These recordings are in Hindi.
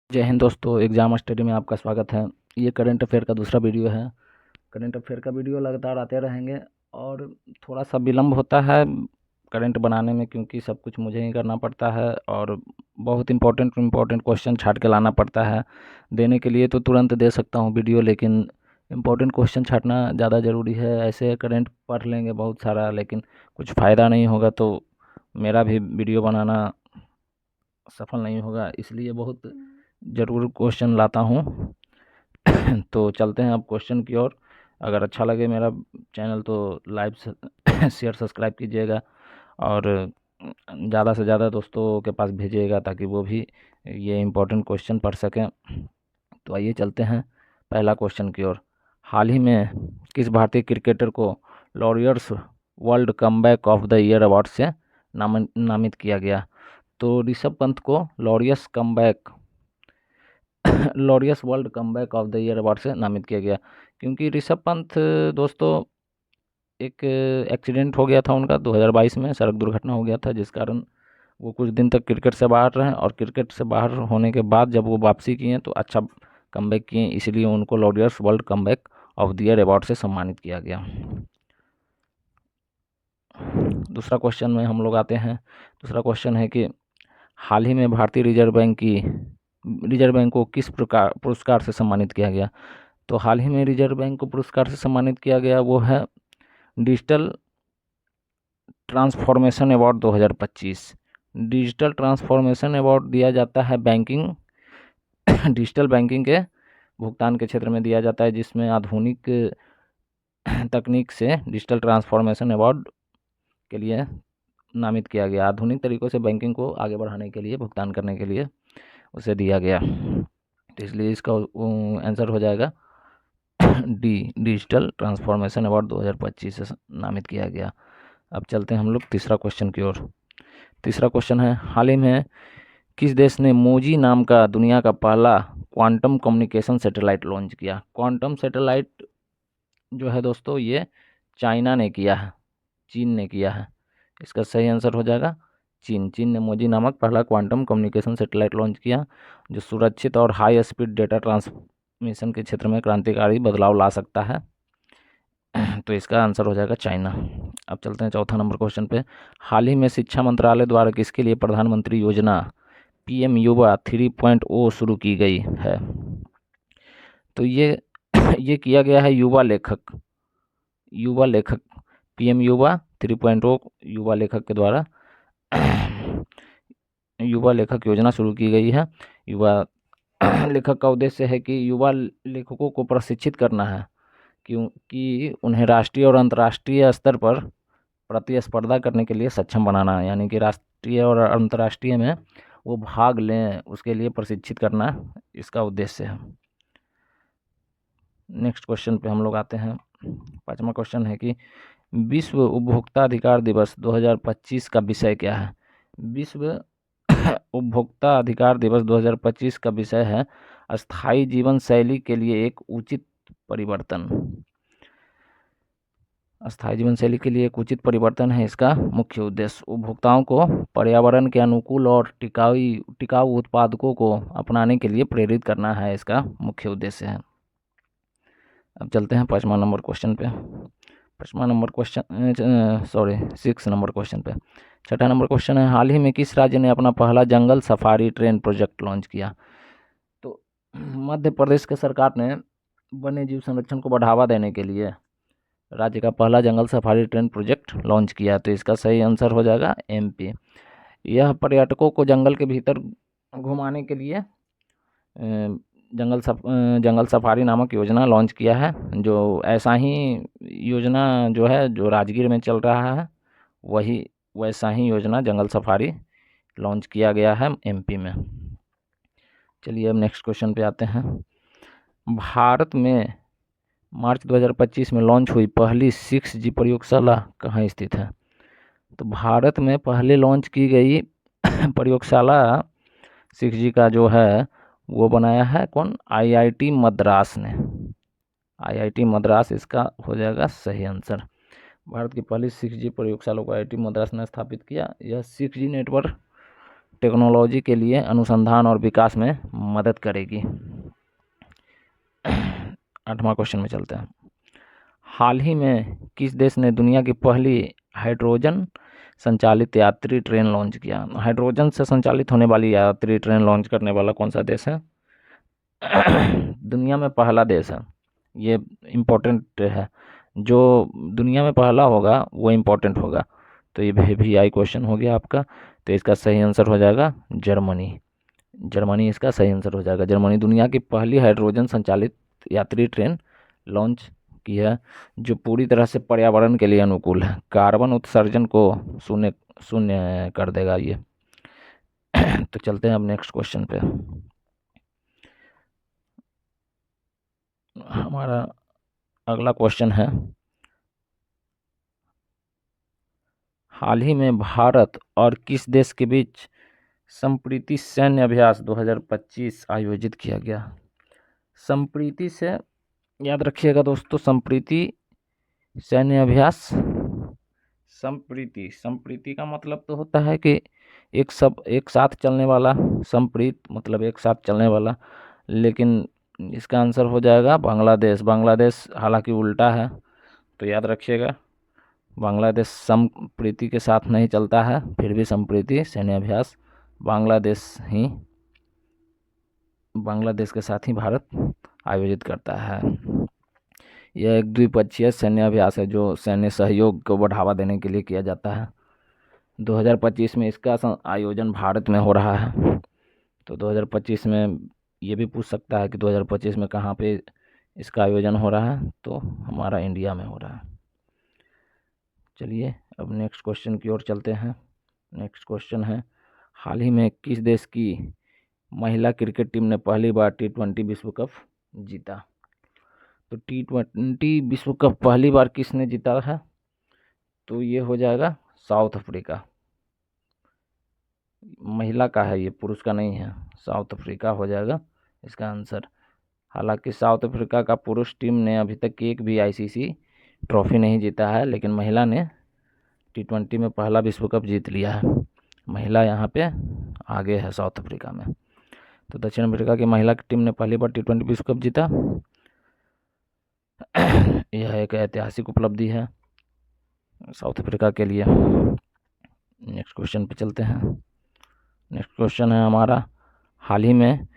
जय हिंद दोस्तों, एग्ज़ाम स्टडी में आपका स्वागत है। ये करंट अफेयर का दूसरा वीडियो है। करंट अफेयर का वीडियो लगातार आते रहेंगे और थोड़ा सा विलम्ब होता है करंट बनाने में, क्योंकि सब कुछ मुझे ही करना पड़ता है और बहुत इंपॉर्टेंट क्वेश्चन छाट के लाना पड़ता है। देने के लिए तो तुरंत दे सकता हूँ वीडियो, लेकिन इम्पोर्टेंट क्वेश्चन छाटना ज़्यादा ज़रूरी है। ऐसे करंट पढ़ लेंगे बहुत सारा, लेकिन कुछ फ़ायदा नहीं होगा, तो मेरा भी वीडियो बनाना सफल नहीं होगा। इसलिए बहुत ज़रूर क्वेश्चन लाता हूँ। तो चलते हैं अब क्वेश्चन की ओर। अगर अच्छा लगे मेरा चैनल तो लाइक शेयर सब्सक्राइब कीजिएगा और ज़्यादा से ज़्यादा दोस्तों के पास भेजिएगा ताकि वो भी ये इम्पोर्टेंट क्वेश्चन पढ़ सकें। तो आइए चलते हैं पहला क्वेश्चन की ओर। हाल ही में किस भारतीय क्रिकेटर को Laureus world comeback of the year award से नामित किया गया? तो ऋषभ पंत को Laureus world comeback of the year award से नामित किया गया, क्योंकि ऋषभ पंत दोस्तों एक एक्सीडेंट हो गया था उनका 2022 में, सड़क दुर्घटना हो गया था, जिस कारण वो कुछ दिन तक क्रिकेट से बाहर रहे और क्रिकेट से बाहर होने के बाद जब वो वापसी किए तो अच्छा कमबैक किए, इसलिए उनको Laureus world comeback of the year award से सम्मानित किया गया। दूसरा क्वेश्चन में हम लोग आते हैं। दूसरा क्वेश्चन है कि हाल ही में भारतीय रिजर्व बैंक को किस प्रकार पुरस्कार से सम्मानित किया गया? तो हाल ही में रिजर्व बैंक को पुरस्कार से सम्मानित किया गया वो है digital transformation award 2025। Digital transformation award दिया जाता है डिजिटल बैंकिंग के भुगतान के क्षेत्र में दिया जाता है, जिसमें आधुनिक तकनीक से डिजिटल ट्रांसफॉर्मेशन अवार्ड के लिए नामित किया गया। आधुनिक तरीकों से बैंकिंग को आगे बढ़ाने के लिए, भुगतान करने के लिए उसे दिया गया, तो इसलिए इसका आंसर हो जाएगा डी, डिजिटल ट्रांसफॉर्मेशन अवार्ड 2025 से नामित किया गया। अब चलते हैं हम लोग तीसरा क्वेश्चन की ओर। तीसरा क्वेश्चन है, हाल ही में किस देश ने मोजी नाम का दुनिया का पहला क्वांटम कम्युनिकेशन सैटेलाइट लॉन्च किया? क्वांटम सैटेलाइट जो है दोस्तों ये चाइना ने किया है, चीन ने किया है। इसका सही आंसर हो जाएगा चीन ने मोजी नामक पहला क्वांटम कम्युनिकेशन सैटेलाइट लॉन्च किया, जो सुरक्षित और हाई स्पीड डेटा ट्रांसमिशन के क्षेत्र में क्रांतिकारी बदलाव ला सकता है। तो इसका आंसर हो जाएगा चाइना। अब चलते हैं चौथा नंबर क्वेश्चन पे। हाल ही में शिक्षा मंत्रालय द्वारा किसके लिए प्रधानमंत्री योजना पीएम युवा 3.0 शुरू की गई है? तो ये किया गया है युवा लेखक पीएम युवा 3.0 युवा लेखक के द्वारा युवा लेखक योजना शुरू की गई है। युवा लेखक का उद्देश्य है कि युवा लेखकों को प्रशिक्षित करना है, क्योंकि उन्हें राष्ट्रीय और अंतर्राष्ट्रीय स्तर पर प्रतिस्पर्धा करने के लिए सक्षम बनाना है, यानी कि राष्ट्रीय और अंतर्राष्ट्रीय में वो भाग लें, उसके लिए प्रशिक्षित करना इसका उद्देश्य है। नेक्स्ट क्वेश्चन पे हम लोग आते हैं। पांचवा क्वेश्चन है कि विश्व उपभोक्ता अधिकार दिवस 2025 का विषय क्या है? विश्व उपभोक्ता अधिकार दिवस 2025 का विषय है अस्थायी जीवन शैली के लिए एक उचित परिवर्तन। अस्थायी जीवन शैली के लिए एक उचित परिवर्तन है इसका मुख्य उद्देश्य। उपभोक्ताओं को पर्यावरण के अनुकूल और टिकाऊ उत्पादकों को अपनाने के लिए प्रेरित करना है, इसका मुख्य उद्देश्य है। अब चलते हैं पाँचवा नंबर क्वेश्चन पे। पाँचवा number question six number question पे। छठा नंबर क्वेश्चन है, हाल ही में किस राज्य ने अपना पहला जंगल सफारी ट्रेन प्रोजेक्ट लॉन्च किया? तो मध्य प्रदेश के सरकार ने वन्य जीव संरक्षण को बढ़ावा देने के लिए राज्य का पहला जंगल सफारी ट्रेन प्रोजेक्ट लॉन्च किया, तो इसका सही आंसर हो जाएगा एमपी। यह पर्यटकों को जंगल के भीतर घुमाने के लिए जंगल सफारी नामक योजना लॉन्च किया है। जो ऐसा ही योजना जो है जो राजगीर में चल रहा है, वही वैसा ही योजना जंगल सफारी लॉन्च किया गया है एमपी में। चलिए अब नेक्स्ट क्वेश्चन पे आते हैं। भारत में मार्च 2025 में लॉन्च हुई पहली 6G प्रयोगशाला कहाँ स्थित है? तो भारत में पहले लॉन्च की गई प्रयोगशाला 6G का जो है वो बनाया है कौन? आईआईटी मद्रास ने। आईआईटी मद्रास इसका हो जाएगा सही आंसर। भारत की पहली 6G प्रयोगशाला को आईआईटी मद्रास ने स्थापित किया। यह 6G नेटवर्क टेक्नोलॉजी के लिए अनुसंधान और विकास में मदद करेगी। 8वां क्वेश्चन में चलते हैं। हाल ही में किस देश ने दुनिया की पहली हाइड्रोजन संचालित यात्री ट्रेन लॉन्च किया? हाइड्रोजन से संचालित होने वाली यात्री ट्रेन लॉन्च करने वाला कौन सा देश है? दुनिया में पहला देश है, ये इम्पोर्टेंट है। जो दुनिया में पहला होगा वो इम्पोर्टेंट होगा। तो ये भी आई क्वेश्चन हो गया आपका। तो इसका सही आंसर हो जाएगा जर्मनी। जर्मनी इसका सही आंसर हो जाएगा। जर्मनी दुनिया की पहली हाइड्रोजन संचालित यात्री ट्रेन लॉन्च की है, जो पूरी तरह से पर्यावरण के लिए अनुकूल है। कार्बन उत्सर्जन को शून्य शून्य कर देगा ये। तो चलते हैं अब नेक्स्ट क्वेश्चन पे। हमारा अगला क्वेश्चन है, हाल ही में भारत और किस देश के बीच संप्रीति सैन्य अभ्यास 2025 आयोजित किया गया? संप्रीति से याद रखिएगा दोस्तों, संप्रीति सैन्य अभ्यास। संप्रीति का मतलब तो होता है कि एक साथ चलने वाला। संप्रीत मतलब एक साथ चलने वाला, लेकिन इसका आंसर हो जाएगा बांग्लादेश। बांग्लादेश हालांकि उल्टा है, तो याद रखिएगा बांग्लादेश संप्रीति के साथ नहीं चलता है, फिर भी संप्रीति सैन्य अभ्यास बांग्लादेश के साथ ही भारत आयोजित करता है। यह एक द्विपक्षीय सैन्य अभ्यास है जो सैन्य सहयोग को बढ़ावा देने के लिए किया जाता है। 2025 में इसका आयोजन भारत में हो रहा है। तो 2025 में ये भी पूछ सकता है कि 2025 में कहाँ पे इसका आयोजन हो रहा है, तो हमारा इंडिया में हो रहा है। चलिए अब नेक्स्ट क्वेश्चन की ओर चलते हैं। नेक्स्ट क्वेश्चन है, हाल ही में किस देश की महिला क्रिकेट टीम ने पहली बार T20 विश्व कप जीता? तो T20 विश्व कप पहली बार किसने जीता है? तो ये हो जाएगा साउथ अफ्रीका। महिला का है ये, पुरुष का नहीं है। साउथ अफ्रीका हो जाएगा इसका आंसर। हालांकि साउथ अफ्रीका का पुरुष टीम ने अभी तक एक भी ICC ट्रॉफी नहीं जीता है, लेकिन महिला ने T20 में पहला विश्व कप जीत लिया है। महिला यहाँ पे आगे है साउथ अफ्रीका में। तो दक्षिण अफ्रीका की महिला की टीम ने पहली बार T20 विश्व कप जीता। यह एक ऐतिहासिक उपलब्धि है साउथ अफ्रीका के लिए। नेक्स्ट क्वेश्चन पे चलते हैं। नेक्स्ट क्वेश्चन है हमारा, हाल ही में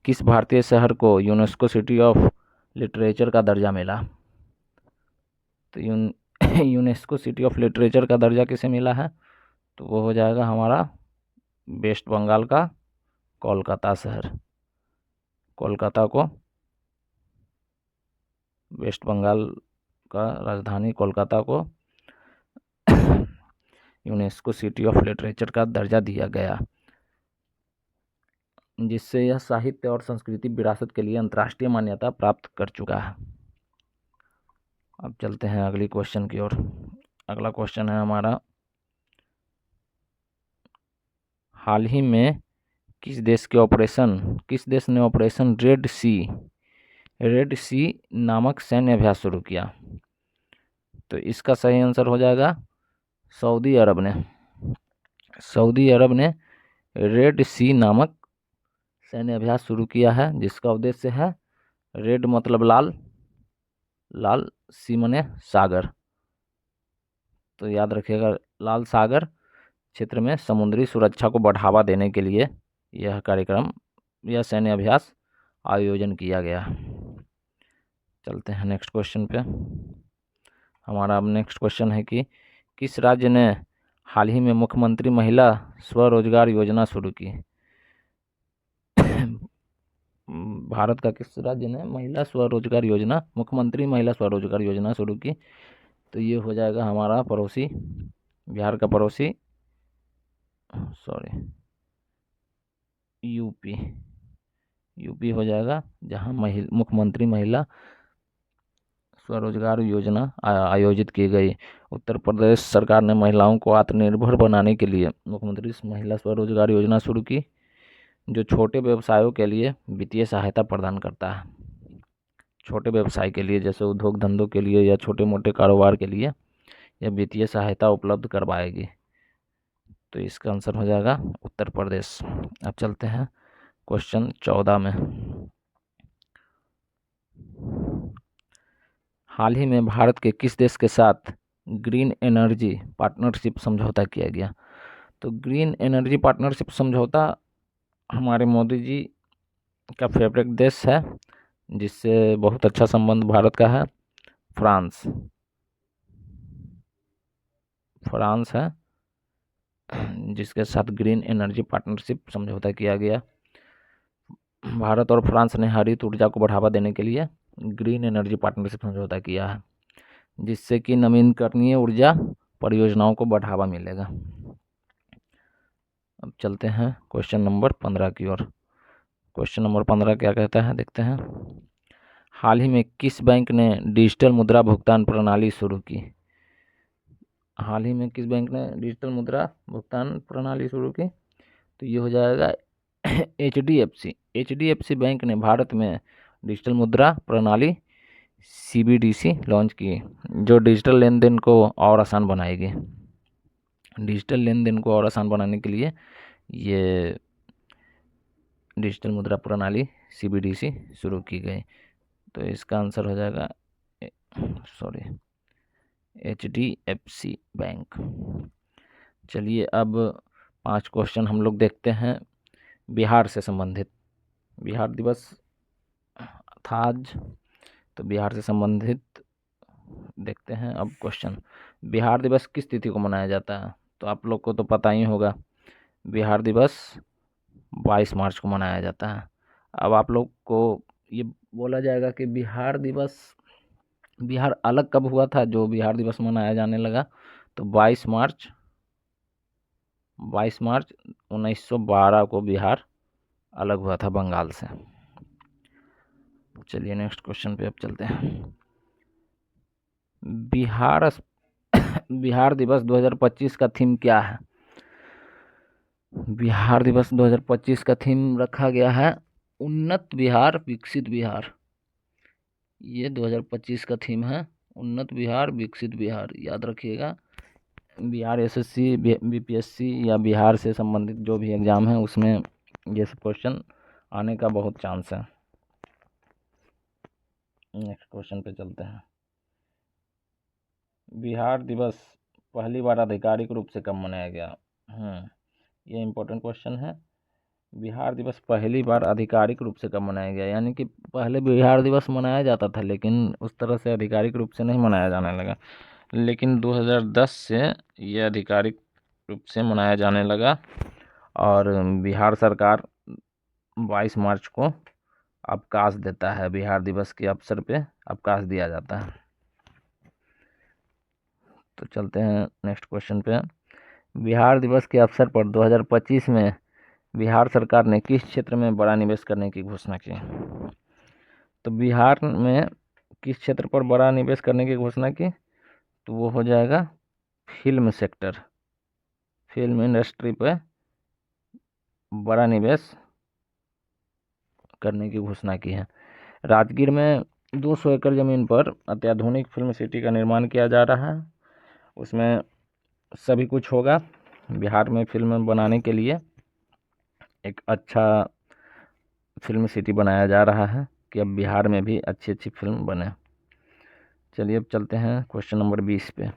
किस भारतीय शहर को यूनेस्को सिटी ऑफ लिटरेचर का दर्जा मिला? तो यूनेस्को सिटी ऑफ लिटरेचर का दर्जा किसे मिला है? तो वो हो जाएगा हमारा वेस्ट बंगाल का कोलकाता शहर। कोलकाता को वेस्ट बंगाल का राजधानी कोलकाता को यूनेस्को सिटी ऑफ लिटरेचर का दर्जा दिया गया, जिससे यह साहित्य और संस्कृति विरासत के लिए अंतर्राष्ट्रीय मान्यता प्राप्त कर चुका है। अब चलते हैं अगली क्वेश्चन की ओर। अगला क्वेश्चन है हमारा, हाल ही में किस देश ने ऑपरेशन रेड सी नामक सैन्य अभ्यास शुरू किया? तो इसका सही आंसर हो जाएगा सऊदी अरब ने। सऊदी अरब ने रेड सी नामक सैन्य अभ्यास शुरू किया है, जिसका उद्देश्य है रेड मतलब लाल सी मने सागर। तो याद रखिएगा लाल सागर क्षेत्र में समुद्री सुरक्षा को बढ़ावा देने के लिए यह सैन्य अभ्यास आयोजन किया गया। चलते हैं नेक्स्ट क्वेश्चन पे। हमारा अब नेक्स्ट क्वेश्चन है कि किस राज्य ने हाल ही में मुख्यमंत्री महिला स्वरोजगार योजना शुरू की? भारत का किस राज्य ने मुख्यमंत्री महिला स्वरोजगार योजना शुरू की? तो ये हो जाएगा हमारा पड़ोसी, बिहार का पड़ोसी, यूपी हो जाएगा, जहां मुख्यमंत्री महिला स्वरोजगार योजना आयोजित की गई। उत्तर प्रदेश सरकार ने महिलाओं को आत्मनिर्भर बनाने के लिए मुख्यमंत्री महिला स्वरोजगार योजना शुरू की, जो छोटे व्यवसायों के लिए वित्तीय सहायता प्रदान करता है। छोटे व्यवसाय के लिए, जैसे उद्योग धंधों के लिए या छोटे मोटे कारोबार के लिए यह वित्तीय सहायता उपलब्ध करवाएगी। तो इसका आंसर हो जाएगा उत्तर प्रदेश। अब चलते हैं क्वेश्चन 14 में। हाल ही में भारत के किस देश के साथ ग्रीन एनर्जी पार्टनरशिप समझौता किया गया? तो ग्रीन एनर्जी पार्टनरशिप समझौता हमारे मोदी जी का फेवरेट देश है, जिससे बहुत अच्छा संबंध भारत का है, फ्रांस। फ्रांस है जिसके साथ ग्रीन एनर्जी पार्टनरशिप समझौता किया गया। भारत और फ्रांस ने हरित ऊर्जा को बढ़ावा देने के लिए ग्रीन एनर्जी पार्टनरशिप समझौता किया है, जिससे कि नवीनकरणीय ऊर्जा परियोजनाओं को बढ़ावा मिलेगा। अब चलते हैं क्वेश्चन नंबर 15 की ओर। क्वेश्चन नंबर 15 क्या कहता है, देखते हैं। हाल ही में किस बैंक ने डिजिटल मुद्रा भुगतान प्रणाली शुरू की? हाल ही में किस बैंक ने डिजिटल मुद्रा भुगतान प्रणाली शुरू की? तो ये हो जाएगा H D F C bank ने भारत में डिजिटल मुद्रा प्रणाली CBDC लॉन्च की, जो डिजिटल लेन देन को और आसान बनाएगी। डिजिटल लेन देन को और आसान बनाने के लिए ये डिजिटल मुद्रा प्रणाली CBDC शुरू की गई। तो इसका आंसर हो जाएगा HDFC बैंक। चलिए अब 5 क्वेश्चन हम लोग देखते हैं बिहार से संबंधित। बिहार दिवस था आज, तो बिहार से संबंधित देखते हैं अब क्वेश्चन। बिहार दिवस किस तिथि को मनाया जाता है? तो आप लोग को तो पता ही होगा, बिहार दिवस 22 मार्च को मनाया जाता है। अब आप लोग को ये बोला जाएगा कि बिहार दिवस, बिहार अलग कब हुआ था जो बिहार दिवस मनाया जाने लगा? तो 22 मार्च 1912 को बिहार अलग हुआ था बंगाल से। चलिए नेक्स्ट क्वेश्चन पे अब चलते हैं। बिहार दिवस 2025 का थीम क्या है? बिहार दिवस 2025 का थीम रखा गया है उन्नत बिहार विकसित बिहार। ये 2025 का थीम है, उन्नत बिहार विकसित बिहार, याद रखिएगा। बिहार SSC BPSC या बिहार से संबंधित जो भी एग्ज़ाम है उसमें ये सब क्वेश्चन आने का बहुत चांस है। नेक्स्ट क्वेश्चन पे चलते हैं। बिहार दिवस पहली बार आधिकारिक रूप से कब मनाया गया? ये इम्पोर्टेंट क्वेश्चन है। बिहार दिवस पहली बार आधिकारिक रूप से कब मनाया गया? यानी कि पहले बिहार दिवस मनाया जाता था, लेकिन उस तरह से आधिकारिक रूप से नहीं मनाया जाने लगा, लेकिन 2010 से ये आधिकारिक रूप से मनाया जाने लगा और बिहार सरकार 22 मार्च को अवकाश देता है। बिहार दिवस के अवसर पे अवकाश दिया जाता है। तो चलते हैं नेक्स्ट क्वेश्चन पे। बिहार दिवस के अवसर पर 2025 में बिहार सरकार ने किस क्षेत्र में बड़ा निवेश करने की घोषणा की? तो बिहार में किस क्षेत्र पर बड़ा निवेश करने की घोषणा की? तो वो हो जाएगा फिल्म सेक्टर, फिल्म इंडस्ट्री पे बड़ा निवेश करने की घोषणा की है। राजगीर में 200 एकड़ ज़मीन पर अत्याधुनिक फिल्म सिटी का निर्माण किया जा रहा है। उसमें सभी कुछ होगा। बिहार में फिल्म बनाने के लिए एक अच्छा फिल्म सिटी बनाया जा रहा है कि अब बिहार में भी अच्छी अच्छी फिल्म बने। चलिए अब चलते हैं क्वेश्चन नंबर 20 पे।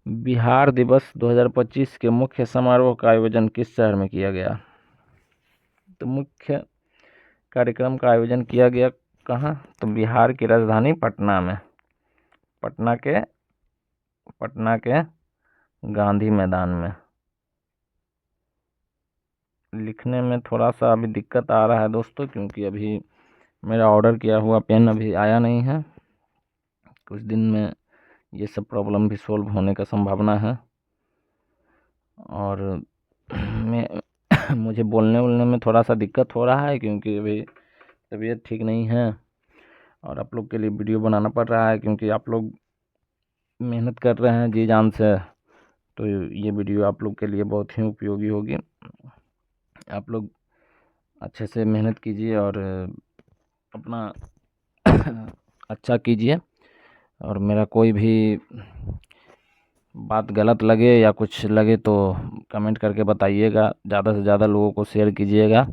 बिहार दिवस 2025 के मुख्य समारोह का आयोजन किस शहर में किया गया? तो मुख्य कार्यक्रम का आयोजन किया गया कहाँ? तो बिहार की राजधानी पटना में, पटना के गांधी मैदान में। लिखने में थोड़ा सा अभी दिक्कत आ रहा है दोस्तों, क्योंकि अभी मेरा ऑर्डर किया हुआ पेन अभी आया नहीं है। कुछ दिन में ये सब प्रॉब्लम भी सॉल्व होने का संभावना है। और मुझे बोलने में थोड़ा सा दिक्कत हो रहा है, क्योंकि अभी तबीयत ठीक नहीं है और आप लोग के लिए वीडियो बनाना पड़ रहा है, क्योंकि आप लोग मेहनत कर रहे हैं जी जान से। तो ये वीडियो आप लोग के लिए बहुत ही उपयोगी होगी। आप लोग अच्छे से मेहनत कीजिए और अपना अच्छा कीजिए। और मेरा कोई भी बात गलत लगे या कुछ लगे तो कमेंट करके बताइएगा, ज़्यादा से ज़्यादा लोगों को शेयर कीजिएगा।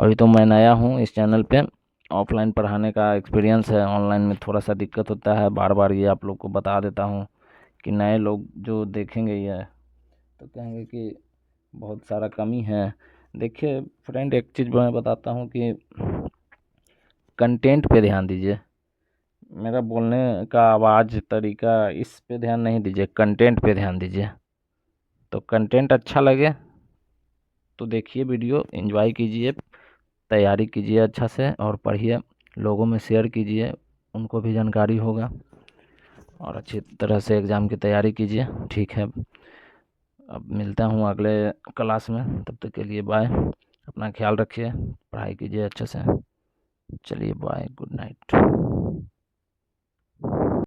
अभी तो मैं नया हूँ इस चैनल पे, ऑफलाइन पढ़ाने का एक्सपीरियंस है, ऑनलाइन में थोड़ा सा दिक्कत होता है। बार बार ये आप लोग को बता देता हूँ कि नए लोग जो देखेंगे ये तो कहेंगे कि बहुत सारा कमी है। देखिए फ्रेंड, एक चीज़ मैं बताता हूँ कि कंटेंट पे ध्यान दीजिए। मेरा बोलने का आवाज़ तरीका इस पे ध्यान नहीं दीजिए, कंटेंट पे ध्यान दीजिए। तो कंटेंट अच्छा लगे तो देखिए वीडियो, एंजॉय कीजिए, तैयारी कीजिए अच्छा से और पढ़िए, लोगों में शेयर कीजिए, उनको भी जानकारी होगा और अच्छी तरह से एग्ज़ाम की तैयारी कीजिए। ठीक है, अब मिलता हूँ अगले क्लास में, तब तक के लिए बाय। अपना ख्याल रखिए, पढ़ाई कीजिए अच्छे से। चलिए बाय, गुड नाइट।